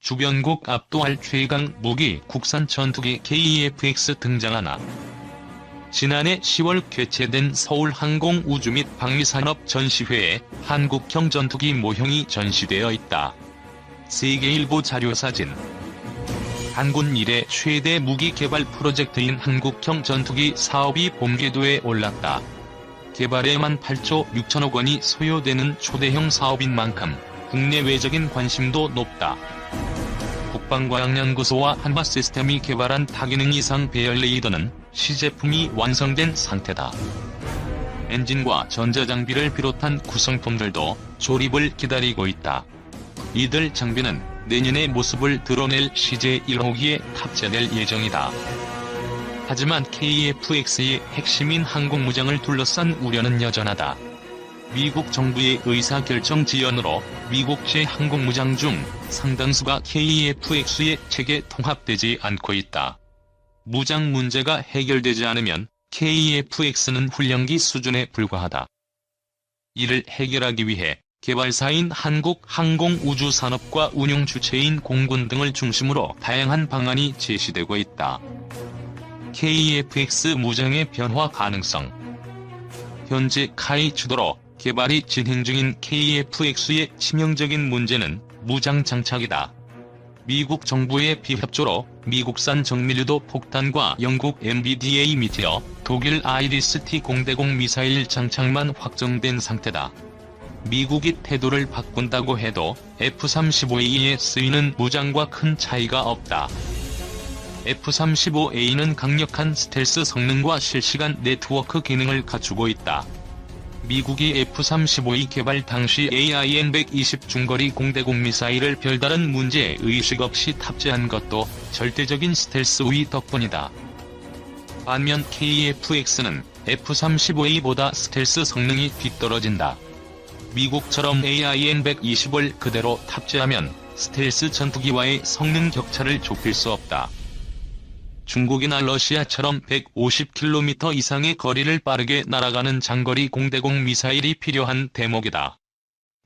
주변국 압도할 최강 무기 국산 전투기 KF-X 등장하나. 지난해 10월 개최된 서울항공우주 및 방위산업 전시회에 한국형 전투기 모형이 전시되어 있다. 세계일보 자료사진. 한군 이래 최대 무기 개발 프로젝트인 한국형 전투기 사업이 본궤도에 올랐다. 개발에만 8조 6천억 원이 소요되는 초대형 사업인 만큼 국내외적인 관심도 높다. 국방과학연구소와 한화시스템이 개발한 다기능 이상 배열 레이더는 시제품이 완성된 상태다. 엔진과 전자장비를 비롯한 구성품들도 조립을 기다리고 있다. 이들 장비는 내년의 모습을 드러낼 CJ-1호기에 탑재될 예정이다. 하지만 KF-X의 핵심인 항공무장을 둘러싼 우려는 여전하다. 미국 정부의 의사결정 지연으로 미국 제-항공무장 중 상당수가 KF-X에 체계 통합되지 않고 있다. 무장 문제가 해결되지 않으면 KF-X는 훈련기 수준에 불과하다. 이를 해결하기 위해 개발사인 한국항공우주산업과 운용 주체인 공군 등을 중심으로 다양한 방안이 제시되고 있다. KF-X 무장의 변화 가능성. 현재 카이 주도로 개발이 진행 중인 KF-X의 치명적인 문제는 무장 장착이다. 미국 정부의 비협조로 미국산 정밀유도 폭탄과 영국 MBDA 미티어, 독일 아이리스-T 공대공 미사일 장착만 확정된 상태다. 미국이 태도를 바꾼다고 해도 F-35A에 쓰이는 무장과 큰 차이가 없다. F-35A는 강력한 스텔스 성능과 실시간 네트워크 기능을 갖추고 있다. 미국이 F-35A 개발 당시 AIM-120 중거리 공대공 미사일을 별다른 문제 의식 없이 탑재한 것도 절대적인 스텔스 우위 덕분이다. 반면 KF-X는 F-35A보다 스텔스 성능이 뒤떨어진다. 미국처럼 AIM-120을 그대로 탑재하면 스텔스 전투기와의 성능 격차를 좁힐 수 없다. 중국이나 러시아처럼 150km 이상의 거리를 빠르게 날아가는 장거리 공대공 미사일이 필요한 대목이다.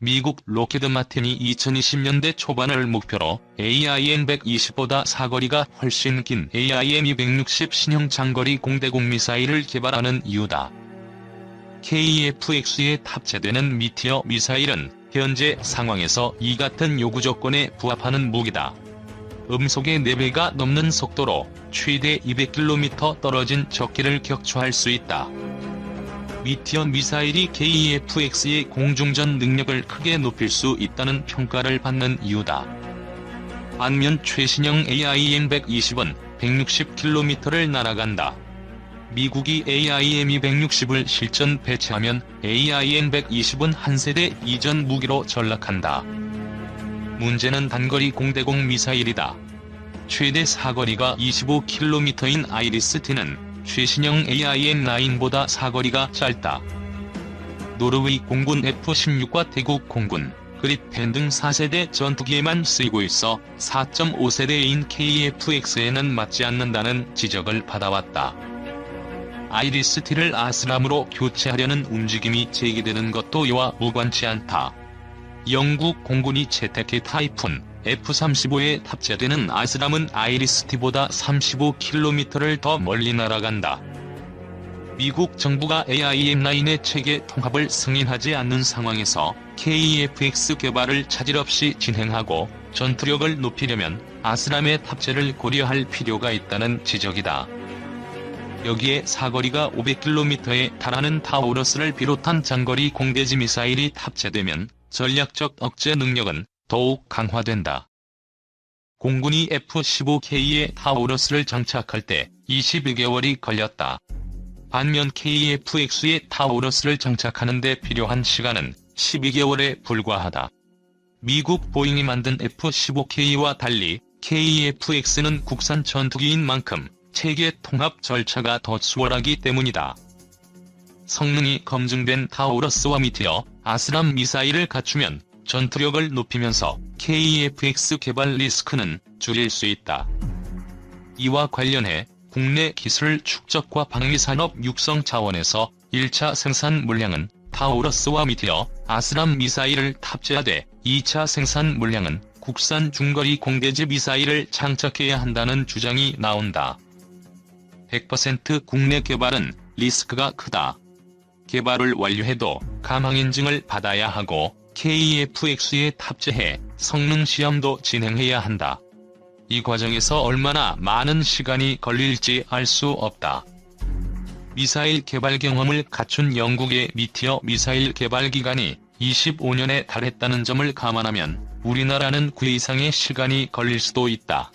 미국 로키드 마틴이 2020년대 초반을 목표로 AIM-120보다 사거리가 훨씬 긴 AIM-260 신형 장거리 공대공 미사일을 개발하는 이유다. KF-X에 탑재되는 미티어 미사일은 현재 상황에서 이 같은 요구 조건에 부합하는 무기다. 음속의 4배가 넘는 속도로 최대 200km 떨어진 적기를 격추할 수 있다. 미티어 미사일이 KF-X의 공중전 능력을 크게 높일 수 있다는 평가를 받는 이유다. 반면 최신형 AIM-120은 160km를 날아간다. 미국이 AIM-260을 실전 배치하면 AIM-120은 한 세대 이전 무기로 전락한다. 문제는 단거리 공대공 미사일이다. 최대 사거리가 25km인 아이리스-T는 최신형 AIM-9보다 사거리가 짧다. 노르웨이 공군 F-16과 태국 공군, 그리펜 등 4세대 전투기에만 쓰이고 있어 4.5세대인 KF-X에는 맞지 않는다는 지적을 받아왔다. 아이리스-T를 아스람으로 교체하려는 움직임이 제기되는 것도 이와 무관치 않다. 영국 공군이 채택해 타이푼 F-35에 탑재되는 아스람은 아이리스-T보다 35km를 더 멀리 날아간다. 미국 정부가 AIM-9의 체계 통합을 승인하지 않는 상황에서 KF-X 개발을 차질 없이 진행하고 전투력을 높이려면 아스람의 탑재를 고려할 필요가 있다는 지적이다. 여기에 사거리가 500km에 달하는 타우러스를 비롯한 장거리 공대지 미사일이 탑재되면 전략적 억제 능력은 더욱 강화된다. 공군이 F-15K에 타우러스를 장착할 때 22개월이 걸렸다. 반면 KF-X에 타우러스를 장착하는 데 필요한 시간은 12개월에 불과하다. 미국 보잉이 만든 F-15K와 달리 KF-X는 국산 전투기인 만큼 체계 통합 절차가 더 수월하기 때문이다. 성능이 검증된 타우러스와 미티어, 아스람 미사일을 갖추면 전투력을 높이면서 KF-X 개발 리스크는 줄일 수 있다. 이와 관련해 국내 기술 축적과 방위산업 육성 차원에서 1차 생산 물량은 타우러스와 미티어, 아스람 미사일을 탑재하되 2차 생산 물량은 국산 중거리 공대지 미사일을 장착해야 한다는 주장이 나온다. 100% 국내 개발은 리스크가 크다. 개발을 완료해도 감항 인증을 받아야 하고 KF-X에 탑재해 성능 시험도 진행해야 한다. 이 과정에서 얼마나 많은 시간이 걸릴지 알 수 없다. 미사일 개발 경험을 갖춘 영국의 미티어 미사일 개발 기간이 25년에 달했다는 점을 감안하면 우리나라는 그 이상의 시간이 걸릴 수도 있다.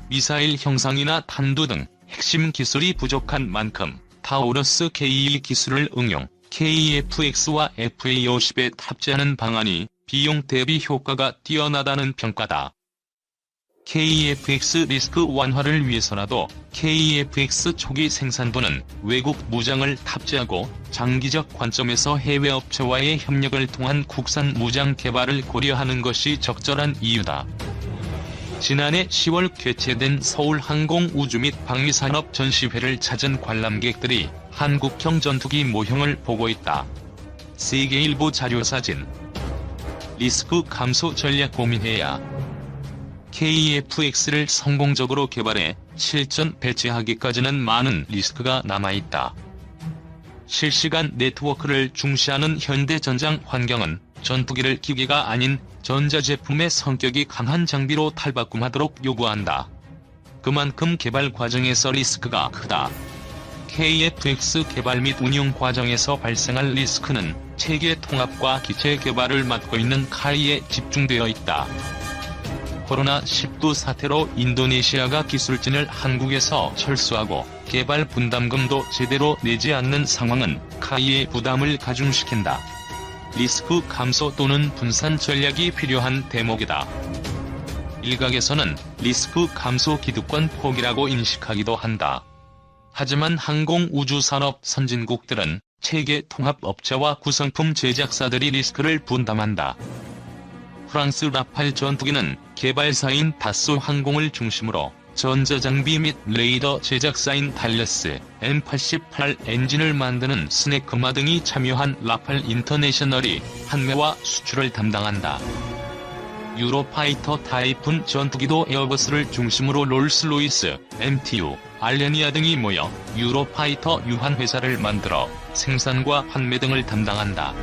미사일 형상이나 탄두 등 핵심 기술이 부족한 만큼 타우러스 KE 기술을 응용, KF-X와 FA-50에 탑재하는 방안이 비용 대비 효과가 뛰어나다는 평가다. KF-X 리스크 완화를 위해서라도 KF-X 초기 생산부는 외국 무장을 탑재하고 장기적 관점에서 해외 업체와의 협력을 통한 국산 무장 개발을 고려하는 것이 적절한 이유다. 지난해 10월 개최된 서울항공우주 및 방위산업 전시회를 찾은 관람객들이 한국형 전투기 모형을 보고 있다. 세계일보 자료사진. 리스크 감소 전략 고민해야. KF-X를 성공적으로 개발해 실전 배치하기까지는 많은 리스크가 남아있다. 실시간 네트워크를 중시하는 현대전장 환경은 전투기를 기계가 아닌 전자제품의 성격이 강한 장비로 탈바꿈하도록 요구한다. 그만큼 개발 과정에서 리스크가 크다. KF-X 개발 및 운용 과정에서 발생할 리스크는 체계 통합과 기체 개발을 맡고 있는 카이에 집중되어 있다. 코로나19 사태로 인도네시아가 기술진을 한국에서 철수하고 개발 분담금도 제대로 내지 않는 상황은 카이의 부담을 가중시킨다. 리스크 감소 또는 분산 전략이 필요한 대목이다. 일각에서는 리스크 감소 기득권 포기라고 인식하기도 한다. 하지만 항공우주산업 선진국들은 체계 통합 업체와 구성품 제작사들이 리스크를 분담한다. 프랑스 라팔 전투기는 개발사인 다소 항공을 중심으로 전자장비 및 레이더 제작사인 달러스 M88 엔진을 만드는 스네크마 등이 참여한 라팔 인터내셔널이 판매와 수출을 담당한다. 유로파이터 타이푼 전투기도 에어버스를 중심으로 롤스로이스, MTU, 알레니아 등이 모여 유로파이터 유한회사를 만들어 생산과 판매 등을 담당한다.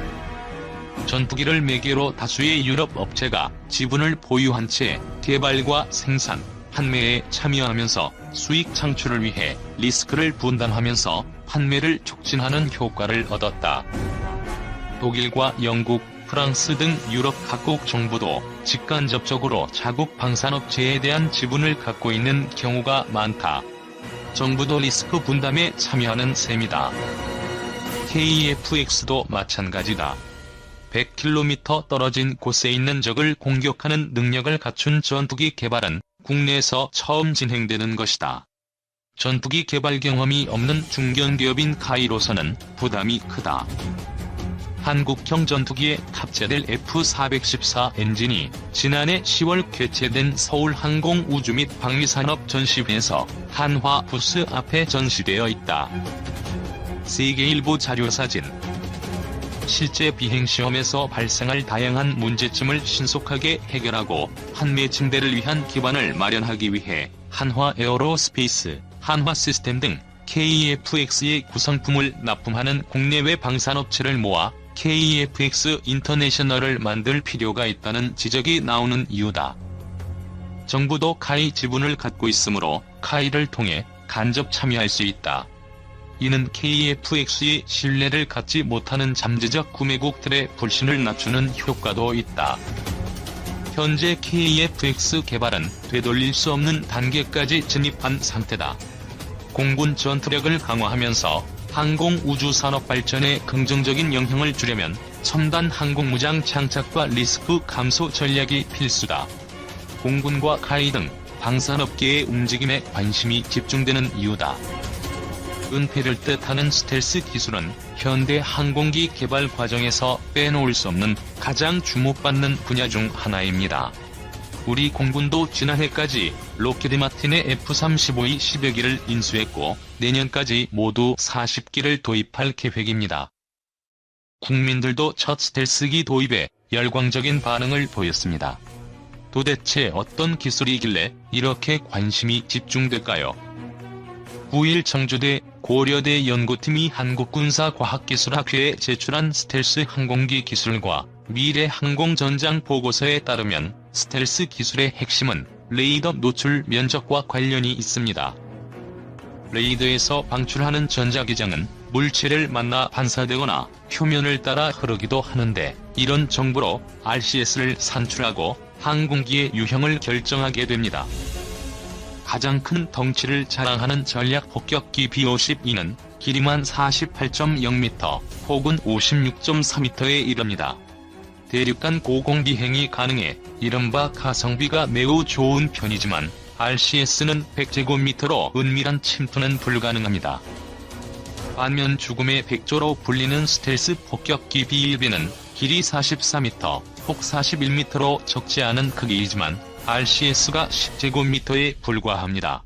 전투기를 매개로 다수의 유럽 업체가 지분을 보유한 채 개발과 생산, 판매에 참여하면서 수익 창출을 위해 리스크를 분담하면서 판매를 촉진하는 효과를 얻었다. 독일과 영국, 프랑스 등 유럽 각국 정부도 직간접적으로 자국 방산업체에 대한 지분을 갖고 있는 경우가 많다. 정부도 리스크 분담에 참여하는 셈이다. KF-X도 마찬가지다. 100km 떨어진 곳에 있는 적을 공격하는 능력을 갖춘 전투기 개발은 국내에서 처음 진행되는 것이다. 전투기 개발 경험이 없는 중견기업인 카이로서는 부담이 크다. 한국형 전투기에 탑재될 F-414 엔진이 지난해 10월 개최된 서울항공우주 및 방위산업 전시회에서 한화 부스 앞에 전시되어 있다. 세계일보 자료사진. 실제 비행시험에서 발생할 다양한 문제점을 신속하게 해결하고 판매 증대를 위한 기반을 마련하기 위해 한화 에어로스페이스, 한화 시스템 등 KF-X의 구성품을 납품하는 국내외 방산업체를 모아 KF-X 인터내셔널을 만들 필요가 있다는 지적이 나오는 이유다. 정부도 카이 지분을 갖고 있으므로 카이를 통해 간접 참여할 수 있다. 이는 KF-X의 신뢰를 갖지 못하는 잠재적 구매국들의 불신을 낮추는 효과도 있다. 현재 KF-X 개발은 되돌릴 수 없는 단계까지 진입한 상태다. 공군 전투력을 강화하면서 항공우주산업 발전에 긍정적인 영향을 주려면 첨단 항공무장 장착과 리스크 감소 전략이 필수다. 공군과 카이 등 방산업계의 움직임에 관심이 집중되는 이유다. 은폐를 뜻하는 스텔스 기술은 현대 항공기 개발 과정에서 빼놓을 수 없는 가장 주목받는 분야 중 하나입니다. 우리 공군도 지난해까지 록히드 마틴의 F-35이 10여 기를 인수했고 내년까지 모두 40기를 도입할 계획입니다. 국민들도 첫 스텔스기 도입에 열광적인 반응을 보였습니다. 도대체 어떤 기술이길래 이렇게 관심이 집중될까요? 9일 청주대 고려대 연구팀이 한국군사과학기술학회에 제출한 스텔스 항공기 기술과 미래 항공전장 보고서에 따르면 스텔스 기술의 핵심은 레이더 노출 면적과 관련이 있습니다. 레이더에서 방출하는 전자기장은 물체를 만나 반사되거나 표면을 따라 흐르기도 하는데, 이런 정보로 RCS를 산출하고 항공기의 유형을 결정하게 됩니다. 가장 큰 덩치를 자랑하는 전략 폭격기 B-52는 길이만 48.0m 혹은 56.4m에 이릅니다. 대륙간 고공비행이 가능해 이른바 가성비가 매우 좋은 편이지만 RCS는 100제곱미터로 은밀한 침투는 불가능합니다. 반면 죽음의 백조로 불리는 스텔스 폭격기 B-1B는 길이 44m 혹 41m로 적지 않은 크기이지만 RCS가 10제곱미터에 불과합니다.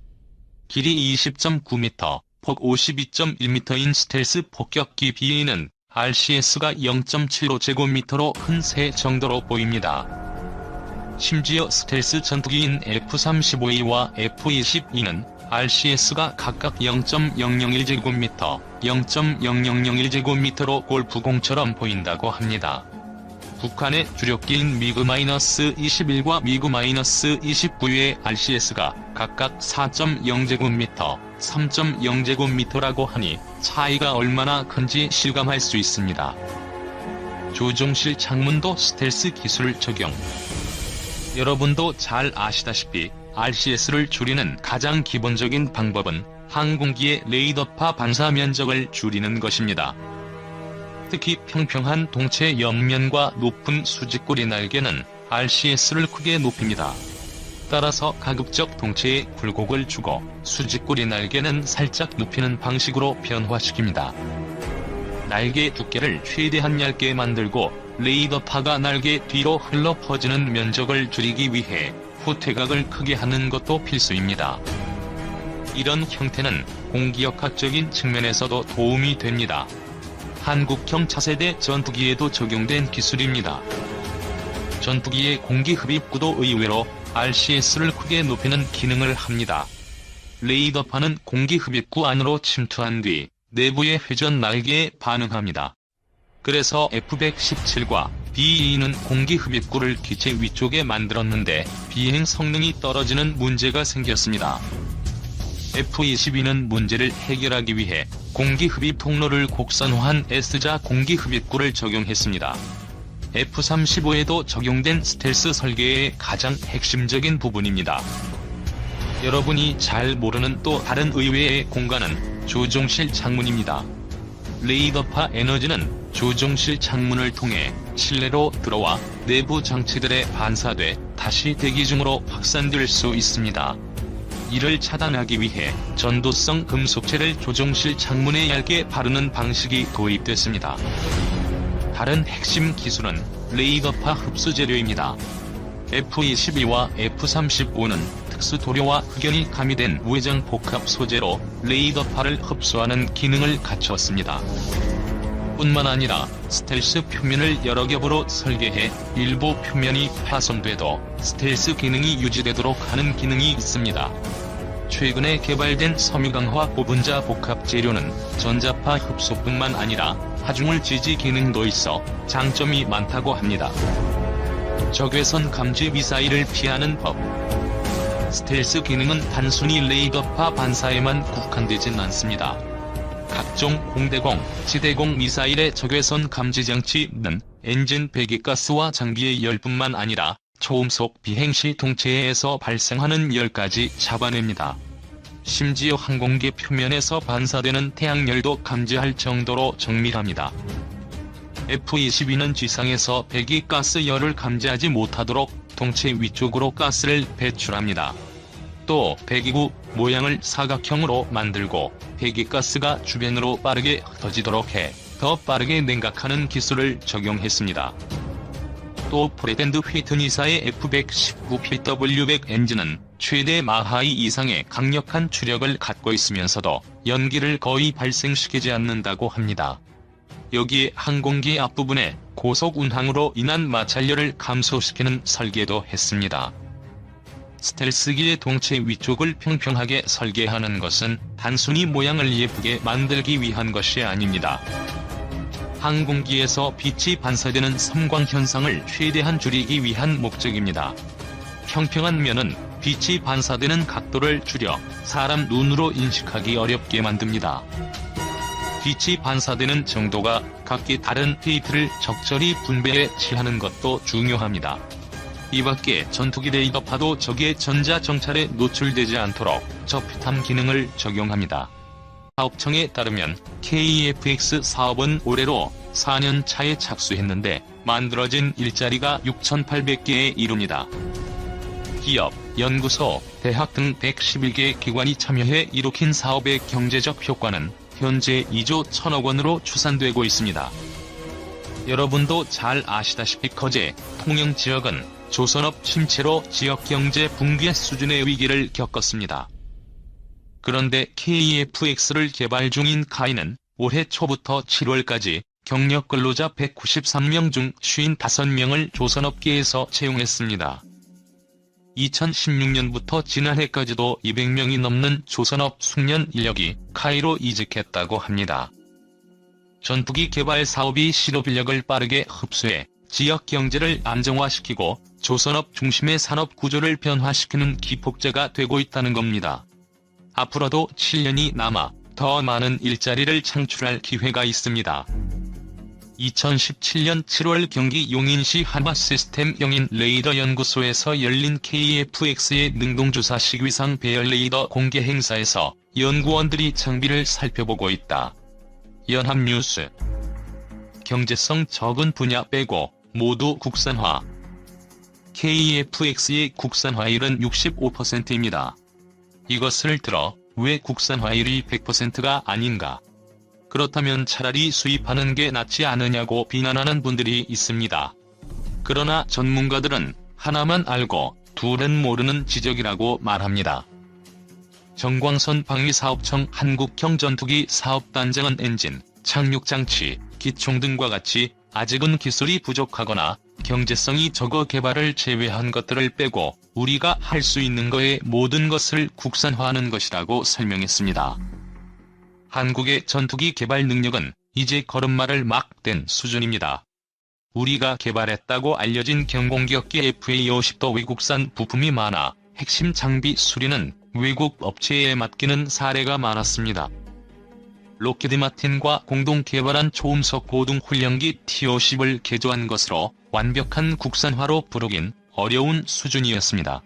길이 20.9m, 폭 52.1m인 스텔스 폭격기 B-는 RCS가 0.75제곱미터로 큰 새 정도로 보입니다. 심지어 스텔스 전투기인 F-35A와 F-22는 RCS가 각각 0.001제곱미터, 0.0001제곱미터로 골프공처럼 보인다고 합니다. 북한의 주력기인 미그-21과 미그-29의 RCS가 각각 4.0제곱미터, 3.0제곱미터라고 하니 차이가 얼마나 큰지 실감할 수 있습니다. 조종실 창문도 스텔스 기술 적용. 여러분도 잘 아시다시피 RCS를 줄이는 가장 기본적인 방법은 항공기의 레이더파 반사 면적을 줄이는 것입니다. 특히 평평한 동체 옆면과 높은 수직꼬리 날개는 RCS를 크게 높입니다. 따라서 가급적 동체에 굴곡을 주고 수직꼬리 날개는 살짝 눕히는 방식으로 변화시킵니다. 날개 두께를 최대한 얇게 만들고 레이더파가 날개 뒤로 흘러 퍼지는 면적을 줄이기 위해 후퇴각을 크게 하는 것도 필수입니다. 이런 형태는 공기역학적인 측면에서도 도움이 됩니다. 한국형 차세대 전투기에도 적용된 기술입니다. 전투기의 공기 흡입구도 의외로 RCS를 크게 높이는 기능을 합니다. 레이더파는 공기 흡입구 안으로 침투한 뒤 내부의 회전 날개에 반응합니다. 그래서 F-117과 B-2는 공기 흡입구를 기체 위쪽에 만들었는데 비행 성능이 떨어지는 문제가 생겼습니다. F-22는 문제를 해결하기 위해 공기 흡입 통로를 곡선화한 S자 공기 흡입구를 적용했습니다. F-35에도 적용된 스텔스 설계의 가장 핵심적인 부분입니다. 여러분이 잘 모르는 또 다른 의외의 공간은 조종실 창문입니다. 레이더파 에너지는 조종실 창문을 통해 실내로 들어와 내부 장치들에 반사돼 다시 대기 중으로 확산될 수 있습니다. 이를 차단하기 위해 전도성 금속체를 조종실 창문에 얇게 바르는 방식이 도입됐습니다. 다른 핵심 기술은 레이더파 흡수 재료입니다. F-22와 F-35는 특수 도료와 흑연이 가미된 우회전 복합 소재로 레이더파를 흡수하는 기능을 갖췄습니다. 뿐만 아니라 스텔스 표면을 여러 겹으로 설계해 일부 표면이 파손돼도 스텔스 기능이 유지되도록 하는 기능이 있습니다. 최근에 개발된 섬유강화 고분자 복합 재료는 전자파 흡수뿐만 아니라 하중을 지지 기능도 있어 장점이 많다고 합니다. 적외선 감지 미사일을 피하는 법. 스텔스 기능은 단순히 레이더파 반사에만 국한되진 않습니다. 각종 공대공, 지대공 미사일의 적외선 감지 장치는 엔진 배기가스와 장비의 열뿐만 아니라 초음속 비행 시 동체에서 발생하는 열까지 잡아냅니다. 심지어 항공기 표면에서 반사되는 태양열도 감지할 정도로 정밀합니다. F-22는 지상에서 배기가스 열을 감지하지 못하도록 동체 위쪽으로 가스를 배출합니다. 또 배기구 모양을 사각형으로 만들고 배기가스가 주변으로 빠르게 흩어지도록 해 더 빠르게 냉각하는 기술을 적용했습니다. 또 프레드 휘트니사의 F-119PW100 엔진은 최대 마하이 이상의 강력한 추력을 갖고 있으면서도 연기를 거의 발생시키지 않는다고 합니다. 여기에 항공기 앞부분에 고속 운항으로 인한 마찰열을 감소시키는 설계도 했습니다. 스텔스기의 동체 위쪽을 평평하게 설계하는 것은 단순히 모양을 예쁘게 만들기 위한 것이 아닙니다. 항공기에서 빛이 반사되는 섬광 현상을 최대한 줄이기 위한 목적입니다. 평평한 면은 빛이 반사되는 각도를 줄여 사람 눈으로 인식하기 어렵게 만듭니다. 빛이 반사되는 정도가 각기 다른 페이트를 적절히 분배해 취하는 것도 중요합니다. 이밖에 전투기 레이더 파도 적의 전자 정찰에 노출되지 않도록 저피탐 기능을 적용합니다. 사업청에 따르면 KEFX 사업은 올해로 4년 차에 착수했는데 만들어진 일자리가 6,800개에 이릅니다. 기업, 연구소, 대학 등 111개 기관이 참여해 일으킨 사업의 경제적 효과는 현재 2조 1천억 원으로 추산되고 있습니다. 여러분도 잘 아시다시피 거제, 통영 지역은 조선업 침체로 지역경제 붕괴 수준의 위기를 겪었습니다. 그런데 KEFX를 개발 중인 카이는 올해 초부터 7월까지 경력 근로자 193명 중 55명을 조선업계에서 채용했습니다. 2016년부터 지난해까지도 200명이 넘는 조선업 숙련 인력이 카이로 이직했다고 합니다. 전투기 개발 사업이 실업 인력을 빠르게 흡수해 지역 경제를 안정화시키고 조선업 중심의 산업 구조를 변화시키는 기폭제가 되고 있다는 겁니다. 앞으로도 7년이 남아 더 많은 일자리를 창출할 기회가 있습니다. 2017년 7월 경기 용인시 한화시스템 영인 레이더 연구소에서 열린 KEFX의 능동주사 시위상 배열 레이더 공개 행사에서 연구원들이 장비를 살펴보고 있다. 연합뉴스. 경제성 적은 분야 빼고 모두 국산화. KEFX의 국산화율은 65%입니다. 이것을 들어 왜 국산화율이 100%가 아닌가? 그렇다면 차라리 수입하는 게 낫지 않으냐고 비난하는 분들이 있습니다. 그러나 전문가들은 하나만 알고 둘은 모르는 지적이라고 말합니다. 정광선 방위사업청 한국형 전투기 사업단장은 엔진, 착륙장치, 기총 등과 같이 아직은 기술이 부족하거나 경제성이 적어 개발을 제외한 것들을 빼고 우리가 할 수 있는 거의 모든 것을 국산화하는 것이라고 설명했습니다. 한국의 전투기 개발 능력은 이제 걸음마를 막 뗀 수준입니다. 우리가 개발했다고 알려진 경공격기 FA-50도 외국산 부품이 많아 핵심 장비 수리는 외국 업체에 맡기는 사례가 많았습니다. 로키드 마틴과 공동 개발한 초음속 고등 훈련기 T-50을 개조한 것으로 완벽한 국산화로 부르긴 어려운 수준이었습니다.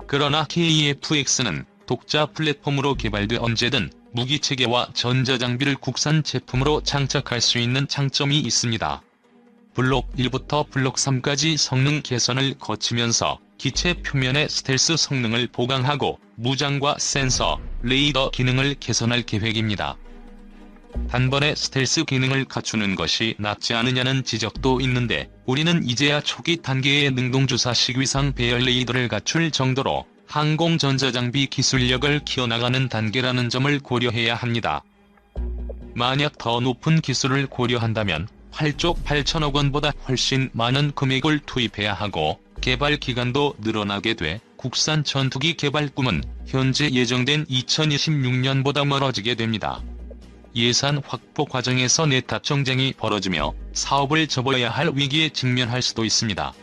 그러나 KEFX는 독자 플랫폼으로 개발돼 언제든 무기체계와 전자장비를 국산 제품으로 장착할 수 있는 장점이 있습니다. 블록 1부터 블록 3까지 성능 개선을 거치면서 기체 표면의 스텔스 성능을 보강하고 무장과 센서, 레이더 기능을 개선할 계획입니다. 단번에 스텔스 기능을 갖추는 것이 낫지 않느냐는 지적도 있는데 우리는 이제야 초기 단계의 능동주사 시위상 배열 레이더를 갖출 정도로 항공 전자장비 기술력을 키워나가는 단계라는 점을 고려해야 합니다. 만약 더 높은 기술을 고려한다면 8조 8천억 원보다 훨씬 많은 금액을 투입해야 하고 개발 기간도 늘어나게 돼 국산 전투기 개발 꿈은 현재 예정된 2026년보다 멀어지게 됩니다. 예산 확보 과정에서 내탑 정쟁이 벌어지며 사업을 접어야 할 위기에 직면할 수도 있습니다.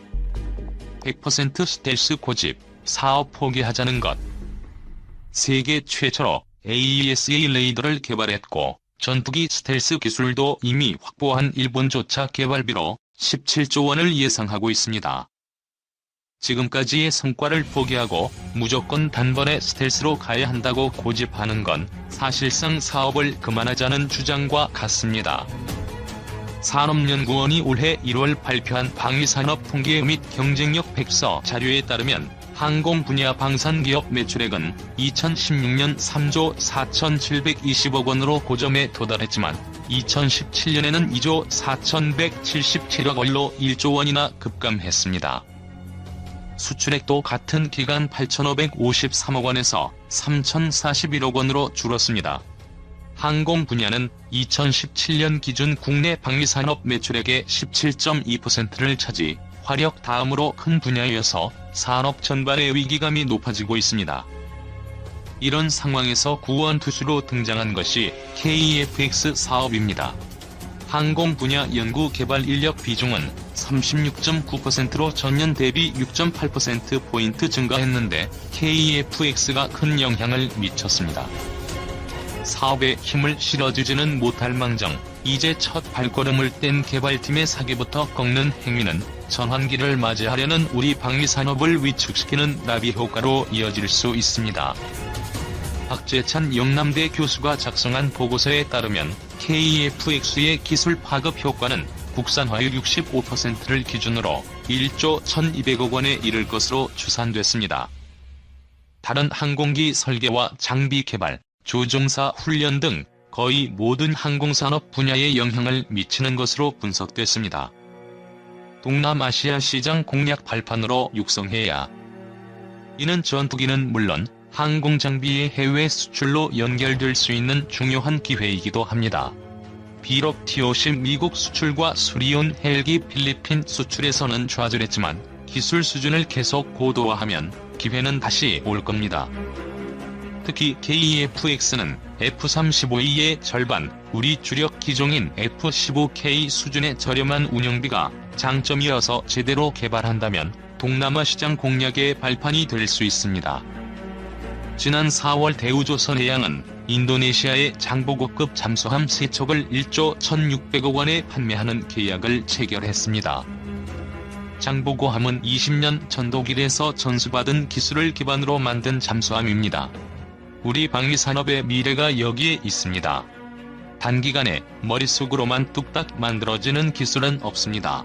100% 스텔스 고집, 사업 포기하자는 것. 세계 최초로 AESA 레이더를 개발했고 전투기 스텔스 기술도 이미 확보한 일본조차 개발비로 17조 원을 예상하고 있습니다. 지금까지의 성과를 포기하고 무조건 단번에 스텔스로 가야 한다고 고집하는 건 사실상 사업을 그만하자는 주장과 같습니다. 산업연구원이 올해 1월 발표한 방위산업 통계 및 경쟁력 백서 자료에 따르면 항공 분야 방산기업 매출액은 2016년 3조 4,720억 원으로 고점에 도달했지만 2017년에는 2조 4,177억 원로 1조 원이나 급감했습니다. 수출액도 같은 기간 8,553억 원에서 3,041억 원으로 줄었습니다. 항공 분야는 2017년 기준 국내 방위산업 매출액의 17.2%를 차지, 화력 다음으로 큰 분야여서 산업 전반의 위기감이 높아지고 있습니다. 이런 상황에서 구원투수로 등장한 것이 KEFX 사업입니다. 항공 분야 연구 개발 인력 비중은 36.9%로 전년 대비 6.8%포인트 증가했는데 KEFX가 큰 영향을 미쳤습니다. 사업에 힘을 실어주지는 못할 망정, 이제 첫 발걸음을 뗀 개발팀의 사기부터 꺾는 행위는 전환기를 맞이하려는 우리 방위산업을 위축시키는 나비 효과로 이어질 수 있습니다. 박재찬 영남대 교수가 작성한 보고서에 따르면 KEFX의 기술 파급 효과는 국산화율 65%를 기준으로 1조 1200억 원에 이를 것으로 추산됐습니다. 다른 항공기 설계와 장비 개발, 조종사 훈련 등 거의 모든 항공산업 분야에 영향을 미치는 것으로 분석됐습니다. 동남아시아 시장 공략 발판으로 육성해야. 이는 전투기는 물론 항공장비의 해외 수출로 연결될 수 있는 중요한 기회이기도 합니다. 비록 T-50 미국 수출과 수리온 헬기 필리핀 수출에서는 좌절했지만 기술 수준을 계속 고도화하면 기회는 다시 올 겁니다. 특히 KEFX는 F-35E의 절반, 우리 주력 기종인 F-15K 수준의 저렴한 운영비가 장점이어서 제대로 개발한다면 동남아 시장 공략의 발판이 될 수 있습니다. 지난 4월 대우조선해양은 인도네시아의 장보고급 잠수함 3척을 1조 1600억 원에 판매하는 계약을 체결했습니다. 장보고함은 20년 전 독일에서 전수받은 기술을 기반으로 만든 잠수함입니다. 우리 방위산업의 미래가 여기에 있습니다. 단기간에 머릿속으로만 뚝딱 만들어지는 기술은 없습니다.